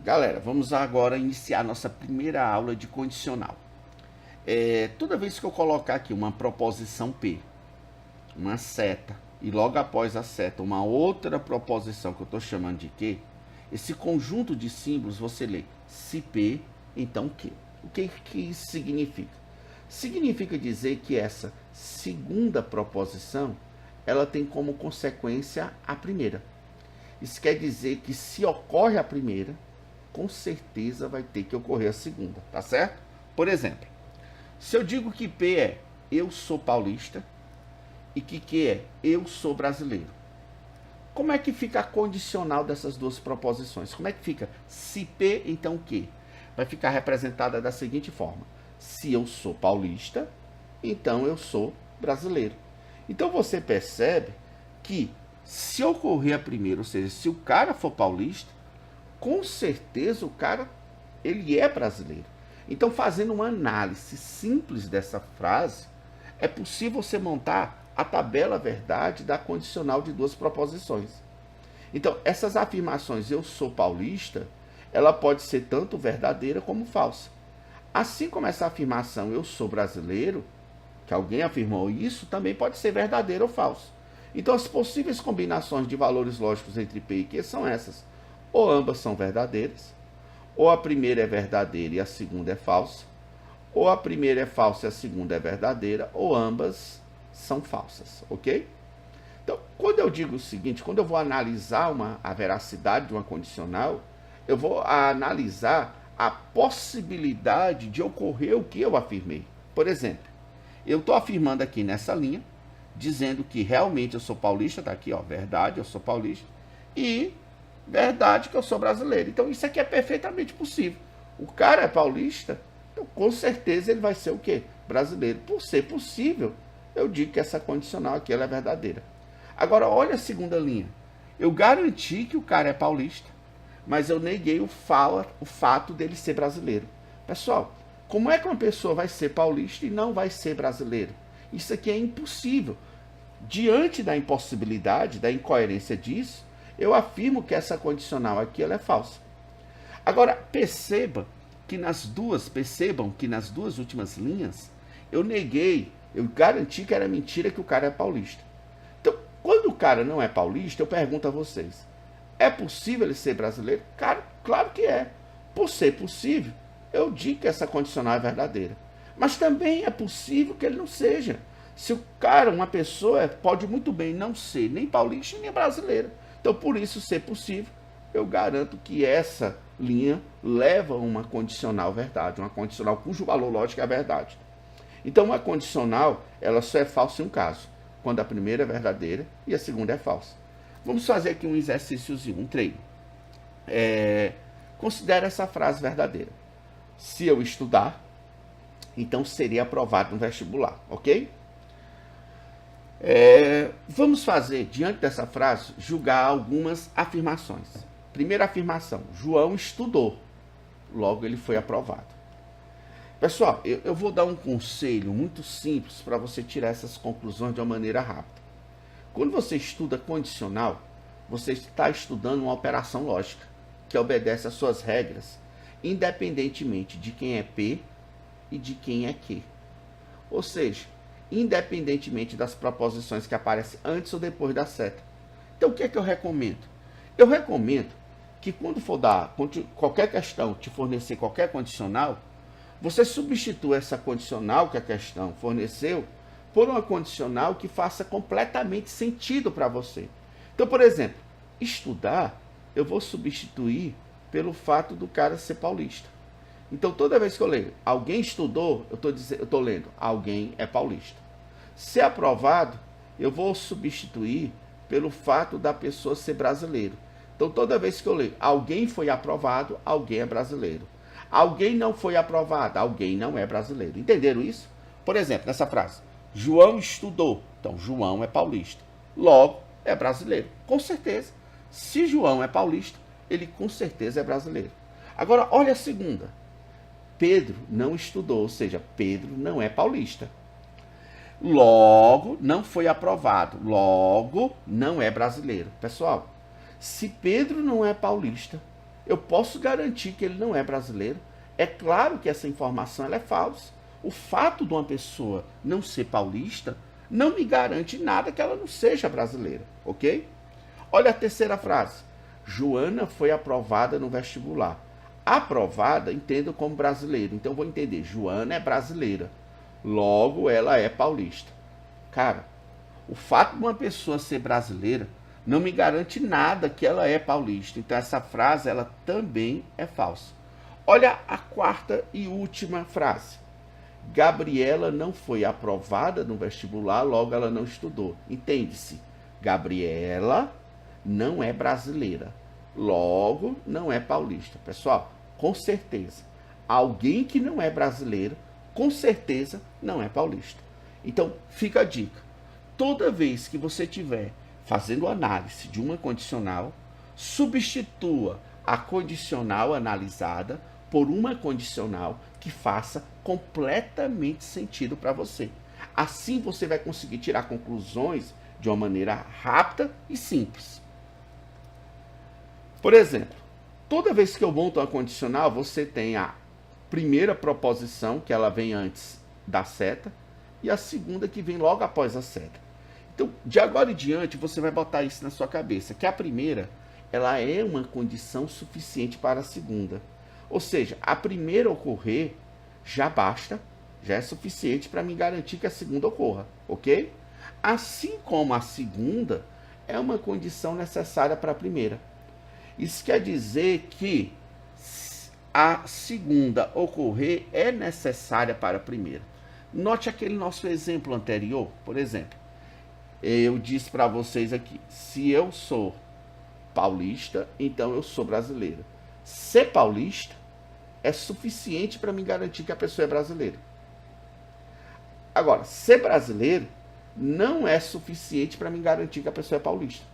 Galera, vamos agora iniciar nossa primeira aula de condicional. Toda vez que eu colocar aqui uma proposição P, uma seta, e logo após a seta uma outra proposição que eu estou chamando de Q, esse conjunto de símbolos você lê se P, então Q. O que isso significa? Significa dizer que essa segunda proposição, ela tem como consequência a primeira. Isso quer dizer que se ocorre a primeira, com certeza vai ter que ocorrer a segunda, tá certo? Por exemplo, se eu digo que P é eu sou paulista e que Q é eu sou brasileiro, como é que fica a condicional dessas duas proposições? Como é que fica? Se P, então Q. Vai ficar representada da seguinte forma: se eu sou paulista, então eu sou brasileiro. Então você percebe que se ocorrer a primeira, ou seja, se o cara for paulista, com certeza o cara ele é brasileiro. Então, fazendo uma análise simples dessa frase, é possível você montar a tabela verdade da condicional de duas proposições. Então, essas afirmações eu sou paulista, ela pode ser tanto verdadeira como falsa. Assim como essa afirmação eu sou brasileiro, que alguém afirmou isso, também pode ser verdadeira ou falsa. Então, as possíveis combinações de valores lógicos entre P e Q são essas. Ou ambas são verdadeiras, ou a primeira é verdadeira e a segunda é falsa, ou a primeira é falsa e a segunda é verdadeira, ou ambas são falsas, ok? Então, quando eu digo o seguinte, quando eu vou analisar a veracidade de uma condicional, eu vou analisar a possibilidade de ocorrer o que eu afirmei. Por exemplo, eu estou afirmando aqui nessa linha, dizendo que realmente eu sou paulista, tá aqui, ó, verdade, eu sou paulista, e verdade que eu sou brasileiro. Então isso aqui é perfeitamente possível. O cara é paulista, então com certeza ele vai ser o quê? Brasileiro. Por ser possível, eu digo que essa condicional aqui ela é verdadeira. Agora olha a segunda linha. Eu garanti que o cara é paulista, mas eu neguei o fato dele ser brasileiro. Pessoal, como é que uma pessoa vai ser paulista e não vai ser brasileiro? Isso aqui é impossível. Diante da impossibilidade, da incoerência disso, eu afirmo que essa condicional aqui ela é falsa. Agora, percebam que nas duas últimas linhas, eu garanti que era mentira que o cara é paulista. Então, quando o cara não é paulista, eu pergunto a vocês, é possível ele ser brasileiro? Cara, claro que é. Por ser possível, eu digo que essa condicional é verdadeira. Mas também é possível que ele não seja. Se o cara, uma pessoa, pode muito bem não ser nem paulista nem brasileiro. Então, por isso ser possível, eu garanto que essa linha leva uma condicional verdade, uma condicional cujo valor lógico é a verdade. Então, uma condicional, ela só é falsa em um caso, quando a primeira é verdadeira e a segunda é falsa. Vamos fazer aqui um exercíciozinho, um treino. Considere essa frase verdadeira. Se eu estudar, então seria aprovado no vestibular, ok? Vamos fazer, diante dessa frase, julgar algumas afirmações. Primeira afirmação, João estudou, logo ele foi aprovado. Pessoal, eu vou dar um conselho muito simples para você tirar essas conclusões de uma maneira rápida. Quando você estuda condicional, você está estudando uma operação lógica, que obedece às suas regras, independentemente de quem é P e de quem é Q. Ou seja, independentemente das proposições que aparecem antes ou depois da seta. Então, o que é que eu recomendo? Eu recomendo que quando for dar qualquer questão, te fornecer qualquer condicional, você substitua essa condicional que a questão forneceu por uma condicional que faça completamente sentido para você. Então, por exemplo, estudar, eu vou substituir pelo fato do cara ser paulista. Então, toda vez que eu leio alguém estudou, eu estou lendo alguém é paulista. Se aprovado, eu vou substituir pelo fato da pessoa ser brasileiro. Então, toda vez que eu leio alguém foi aprovado, alguém é brasileiro. Alguém não foi aprovado, alguém não é brasileiro. Entenderam isso? Por exemplo, nessa frase, João estudou. Então, João é paulista. Logo, é brasileiro. Com certeza. Se João é paulista, ele com certeza é brasileiro. Agora, olha a segunda. Pedro não estudou, ou seja, Pedro não é paulista. Logo, não foi aprovado. Logo, não é brasileiro. Pessoal, se Pedro não é paulista, eu posso garantir que ele não é brasileiro. É claro que essa informação ela é falsa. O fato de uma pessoa não ser paulista não me garante nada que ela não seja brasileira, ok? Olha a terceira frase. Joana foi aprovada no vestibular. Aprovada, entendo como brasileiro. Então eu vou entender, Joana é brasileira. Logo, ela é paulista. Cara, o fato de uma pessoa ser brasileira não me garante nada que ela é paulista. Então essa frase, ela também é falsa. Olha a quarta e última frase. Gabriela não foi aprovada no vestibular, logo ela não estudou. Entende-se? Gabriela não é brasileira, logo não é paulista. Pessoal, com certeza, alguém que não é brasileiro, com certeza não é paulista. Então, fica a dica. Toda vez que você estiver fazendo análise de uma condicional, substitua a condicional analisada por uma condicional que faça completamente sentido para você. Assim você vai conseguir tirar conclusões de uma maneira rápida e simples. Por exemplo, toda vez que eu monto uma condicional, você tem a primeira proposição, que ela vem antes da seta, e a segunda que vem logo após a seta. Então, de agora em diante, você vai botar isso na sua cabeça, que a primeira, ela é uma condição suficiente para a segunda. Ou seja, a primeira ocorrer já basta, já é suficiente para me garantir que a segunda ocorra, ok? Assim como a segunda é uma condição necessária para a primeira. Isso quer dizer que a segunda ocorrer é necessária para a primeira. Note aquele nosso exemplo anterior, por exemplo. Eu disse para vocês aqui, se eu sou paulista, então eu sou brasileiro. Ser paulista é suficiente para me garantir que a pessoa é brasileira. Agora, ser brasileiro não é suficiente para me garantir que a pessoa é paulista.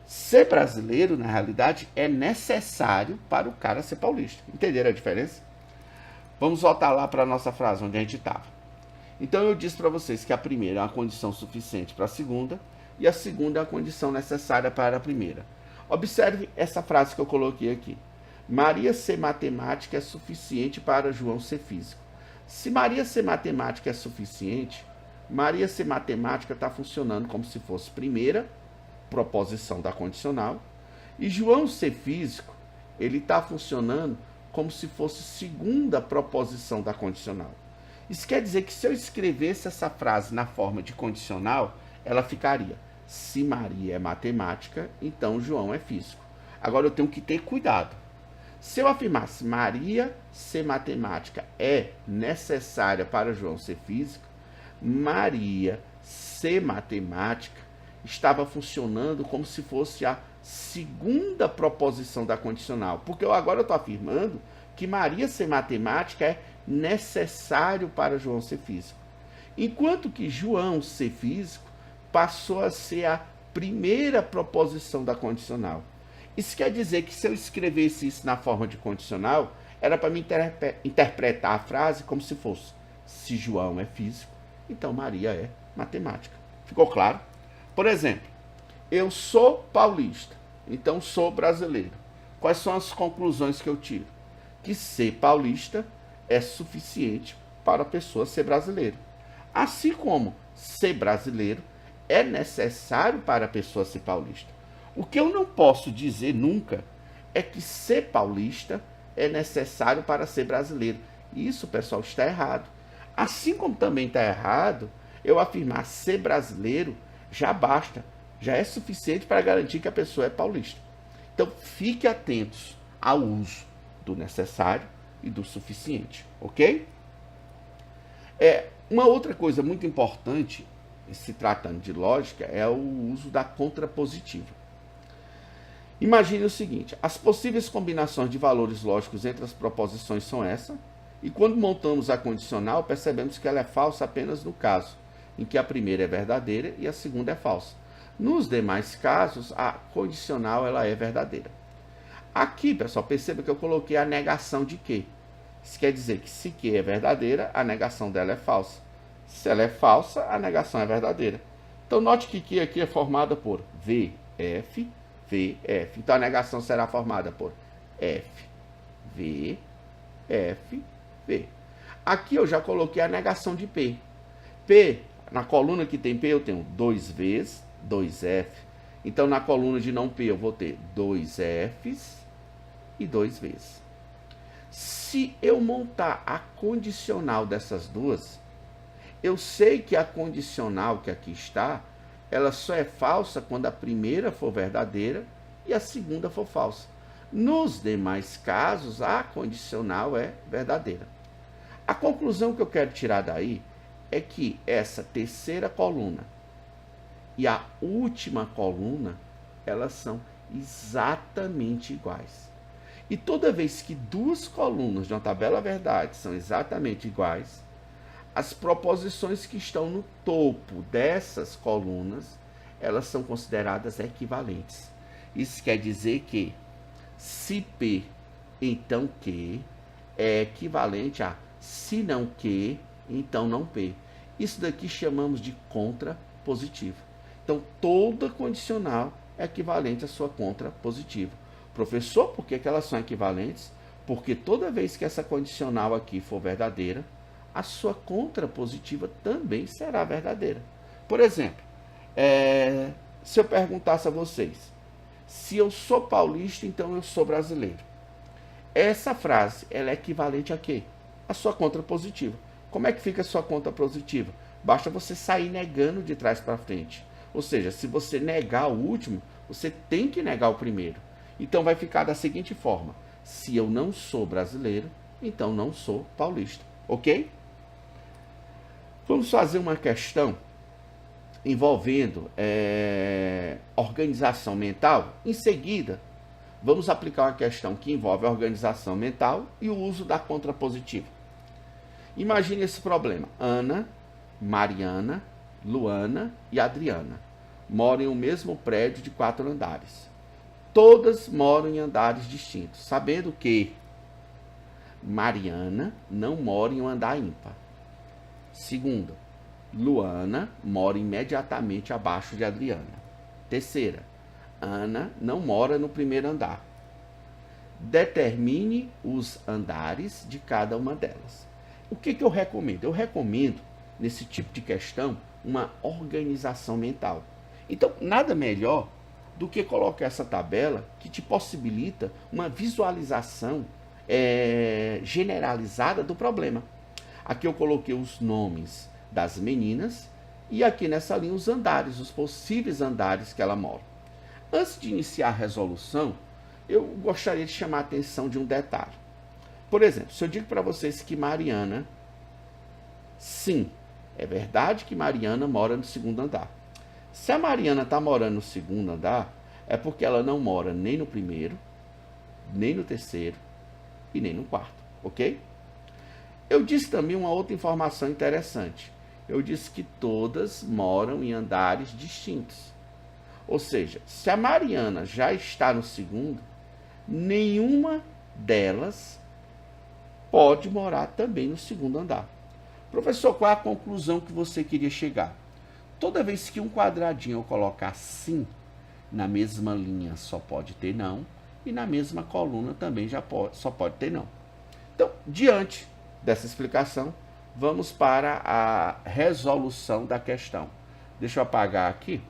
Ser brasileiro, na realidade, é necessário para o cara ser paulista. Entenderam a diferença? Vamos voltar lá para a nossa frase, onde a gente estava. Então eu disse para vocês que a primeira é uma condição suficiente para a segunda e a segunda é a condição necessária para a primeira. Observe essa frase que eu coloquei aqui. Maria ser matemática é suficiente para João ser físico. Se Maria ser matemática é suficiente, Maria ser matemática está funcionando como se fosse primeira proposição da condicional, e João ser físico, ele está funcionando como se fosse segunda proposição da condicional. Isso quer dizer que se eu escrevesse essa frase na forma de condicional, ela ficaria: se Maria é matemática, então João é físico. Agora eu tenho que ter cuidado. Se eu afirmasse Maria ser matemática é necessária para João ser físico, Maria ser matemática estava funcionando como se fosse a segunda proposição da condicional. Porque agora eu estou afirmando que Maria ser matemática é necessário para João ser físico. Enquanto que João ser físico passou a ser a primeira proposição da condicional. Isso quer dizer que se eu escrevesse isso na forma de condicional, era para me interpretar a frase como se fosse: se João é físico, então Maria é matemática. Ficou claro? Por exemplo, eu sou paulista, então sou brasileiro. Quais são as conclusões que eu tiro? Que ser paulista é suficiente para a pessoa ser brasileiro. Assim como ser brasileiro é necessário para a pessoa ser paulista. O que eu não posso dizer nunca é que ser paulista é necessário para ser brasileiro. Isso, pessoal, está errado. Assim como também está errado eu afirmar ser brasileiro já basta, já é suficiente para garantir que a pessoa é paulista. Então, fique atentos ao uso do necessário e do suficiente, ok? Uma outra coisa muito importante, se tratando de lógica, é o uso da contrapositiva. Imagine o seguinte: as possíveis combinações de valores lógicos entre as proposições são essa, e quando montamos a condicional, percebemos que ela é falsa apenas no caso em que a primeira é verdadeira e a segunda é falsa. Nos demais casos, a condicional ela é verdadeira. Aqui, pessoal, perceba que eu coloquei a negação de Q. Isso quer dizer que se Q é verdadeira, a negação dela é falsa. Se ela é falsa, a negação é verdadeira. Então, note que Q aqui é formada por VF, VF. Então a negação será formada por F, V, F, V. Aqui eu já coloquei a negação de P. P, na coluna que tem P, eu tenho 2Vs, 2F. Então na coluna de não P eu vou ter 2Fs e 2Vs. Se eu montar a condicional dessas duas, eu sei que a condicional que aqui está, ela só é falsa quando a primeira for verdadeira e a segunda for falsa. Nos demais casos, a condicional é verdadeira. A conclusão que eu quero tirar daí é que essa terceira coluna e a última coluna, elas são exatamente iguais. E toda vez que duas colunas de uma tabela verdade são exatamente iguais, as proposições que estão no topo dessas colunas, elas são consideradas equivalentes. Isso quer dizer que se P, então Q, é equivalente a se não Q, então não P. Isso daqui chamamos de contrapositiva. Então, toda condicional é equivalente à sua contrapositiva. Professor, por que elas são equivalentes? Porque toda vez que essa condicional aqui for verdadeira, a sua contrapositiva também será verdadeira. Por exemplo, se eu perguntasse a vocês, se eu sou paulista, então eu sou brasileiro. Essa frase, ela é equivalente a quê? A sua contrapositiva. Como é que fica a sua contrapositiva? Basta você sair negando de trás para frente. Ou seja, se você negar o último, você tem que negar o primeiro. Então vai ficar da seguinte forma: se eu não sou brasileiro, então não sou paulista. Ok? Vamos fazer uma questão envolvendo organização mental. Em seguida, vamos aplicar uma questão que envolve a organização mental e o uso da contrapositiva. Imagine esse problema. Ana, Mariana, Luana e Adriana moram em um mesmo prédio de 4 andares. Todas moram em andares distintos, sabendo que Mariana não mora em um andar ímpar. Segunda, Luana mora imediatamente abaixo de Adriana. Terceira, Ana não mora no primeiro andar. Determine os andares de cada uma delas. O que eu recomendo? Eu recomendo, nesse tipo de questão, uma organização mental. Então, nada melhor do que colocar essa tabela que te possibilita uma visualização generalizada do problema. Aqui eu coloquei os nomes das meninas e aqui nessa linha os andares, os possíveis andares que ela mora. Antes de iniciar a resolução, eu gostaria de chamar a atenção de um detalhe. Por exemplo, se eu digo para vocês que Mariana, sim, é verdade que Mariana mora no segundo andar. Se a Mariana está morando no segundo andar, é porque ela não mora nem no primeiro, nem no terceiro e nem no quarto, ok? Eu disse também uma outra informação interessante. Eu disse que todas moram em andares distintos. Ou seja, se a Mariana já está no segundo, nenhuma delas pode morar também no segundo andar. Professor, qual é a conclusão que você queria chegar? Toda vez que um quadradinho eu colocar sim, na mesma linha só pode ter não, e na mesma coluna também só pode ter não. Então, diante dessa explicação, vamos para a resolução da questão. Deixa eu apagar aqui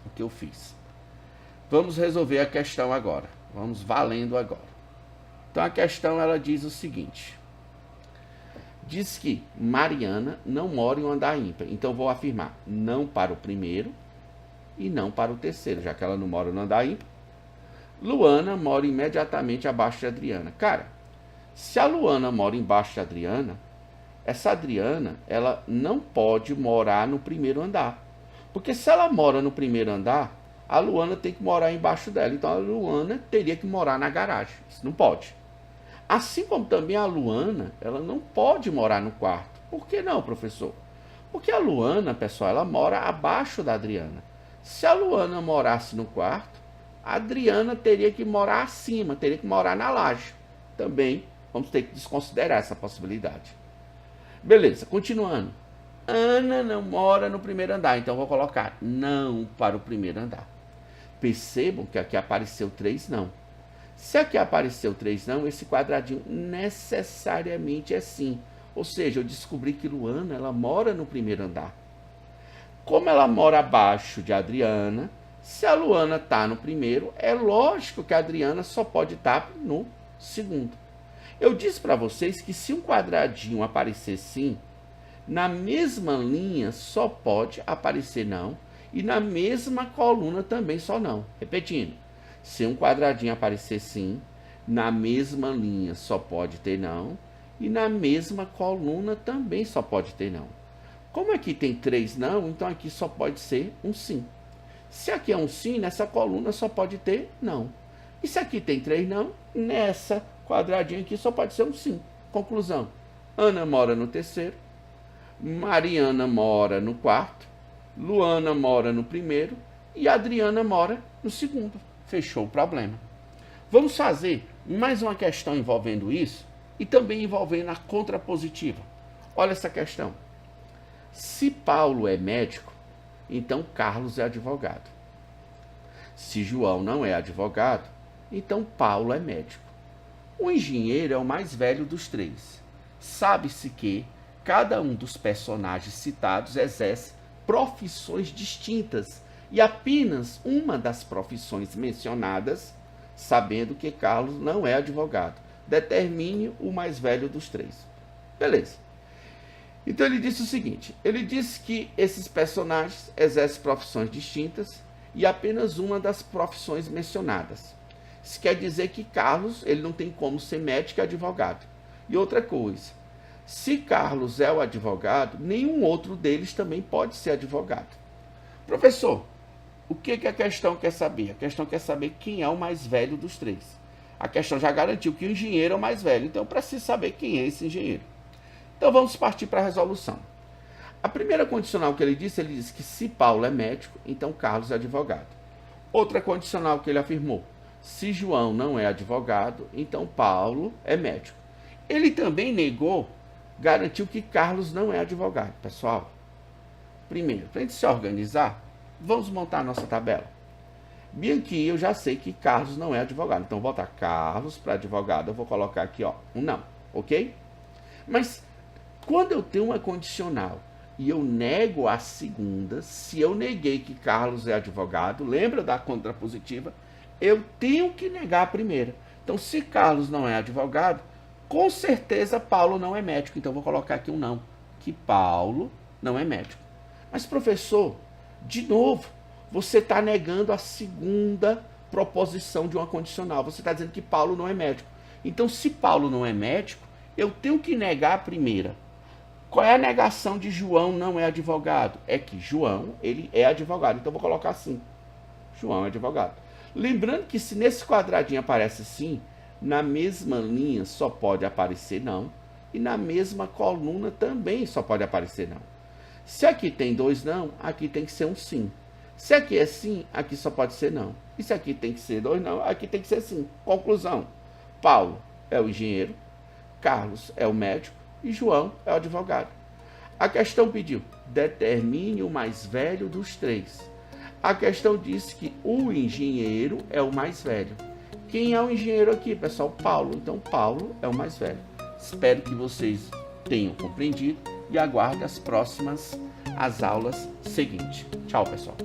o que eu fiz. Vamos resolver a questão agora. Vamos valendo agora. Então, a questão ela diz o seguinte. Diz que Mariana não mora em um andar ímpar. Então, vou afirmar não para o primeiro e não para o terceiro, já que ela não mora no andar ímpar. Luana mora imediatamente abaixo de Adriana. Cara, se a Luana mora embaixo de Adriana, essa Adriana, ela não pode morar no primeiro andar. Porque se ela mora no primeiro andar, a Luana tem que morar embaixo dela. Então, a Luana teria que morar na garagem. Isso não pode. Assim como também a Luana, ela não pode morar no quarto. Por que não, professor? Porque a Luana, pessoal, ela mora abaixo da Adriana. Se a Luana morasse no quarto, a Adriana teria que morar acima, teria que morar na laje. Também vamos ter que desconsiderar essa possibilidade. Beleza, continuando. Ana não mora no primeiro andar, então vou colocar não para o primeiro andar. Percebam que aqui apareceu 3 não. Se aqui apareceu 3 não, esse quadradinho necessariamente é sim. Ou seja, eu descobri que Luana, ela mora no primeiro andar. Como ela mora abaixo de Adriana, se a Luana está no primeiro, é lógico que a Adriana só pode estar no segundo. Eu disse para vocês que se um quadradinho aparecer sim, na mesma linha só pode aparecer não, e na mesma coluna também só não. Repetindo, se um quadradinho aparecer sim, na mesma linha só pode ter não, e na mesma coluna também só pode ter não. Como aqui tem 3 não, então aqui só pode ser um sim. Se aqui é um sim, nessa coluna só pode ter não. E se aqui tem 3 não, nessa quadradinha aqui só pode ser um sim. Conclusão, Ana mora no terceiro, Mariana mora no quarto, Luana mora no primeiro e Adriana mora no segundo. Fechou o problema. Vamos fazer mais uma questão envolvendo isso e também envolvendo a contrapositiva. Olha essa questão. Se Paulo é médico, então Carlos é advogado. Se João não é advogado, então Paulo é médico. O engenheiro é o mais velho dos 3. Sabe-se que cada um dos personagens citados exerce profissões distintas e apenas uma das profissões mencionadas, sabendo que Carlos não é advogado. Determine o mais velho dos 3. Beleza. Então ele disse o seguinte, ele disse que esses personagens exercem profissões distintas e apenas uma das profissões mencionadas. Isso quer dizer que Carlos, ele não tem como ser médico e advogado. E outra coisa, se Carlos é o advogado, nenhum outro deles também pode ser advogado. Professor, o que a questão quer saber? A questão quer saber quem é o mais velho dos 3. A questão já garantiu que o engenheiro é o mais velho, então eu preciso saber quem é esse engenheiro. Então vamos partir para a resolução. A primeira condicional que ele disse que se Paulo é médico, então Carlos é advogado. Outra condicional que ele afirmou, se João não é advogado, então Paulo é médico. Ele também negou, garantiu que Carlos não é advogado. Pessoal, primeiro, para a gente se organizar, vamos montar a nossa tabela. Bem aqui eu já sei que Carlos não é advogado, então vou botar Carlos para advogado, eu vou colocar aqui ó, um não, ok? Mas quando eu tenho uma condicional e eu nego a segunda, se eu neguei que Carlos é advogado, lembra da contrapositiva? Eu tenho que negar a primeira. Então, se Carlos não é advogado, com certeza Paulo não é médico. Então, vou colocar aqui um não, que Paulo não é médico. Mas, professor, de novo, você está negando a segunda proposição de uma condicional. Você está dizendo que Paulo não é médico. Então, se Paulo não é médico, eu tenho que negar a primeira. Qual é a negação de João não é advogado? É que João, ele é advogado. Então, vou colocar assim. João é advogado. Lembrando que se nesse quadradinho aparece sim, na mesma linha só pode aparecer não. E na mesma coluna também só pode aparecer não. Se aqui tem 2 não, aqui tem que ser um sim. Se aqui é sim, aqui só pode ser não. E se aqui tem que ser 2 não, aqui tem que ser sim. Conclusão. Paulo é o engenheiro, Carlos é o médico e João é o advogado. A questão pediu, determine o mais velho dos 3. A questão disse que o engenheiro é o mais velho. Quem é o engenheiro aqui, pessoal? Paulo. Então, Paulo é o mais velho. Espero que vocês tenham compreendido e aguardo as aulas seguintes. Tchau, pessoal.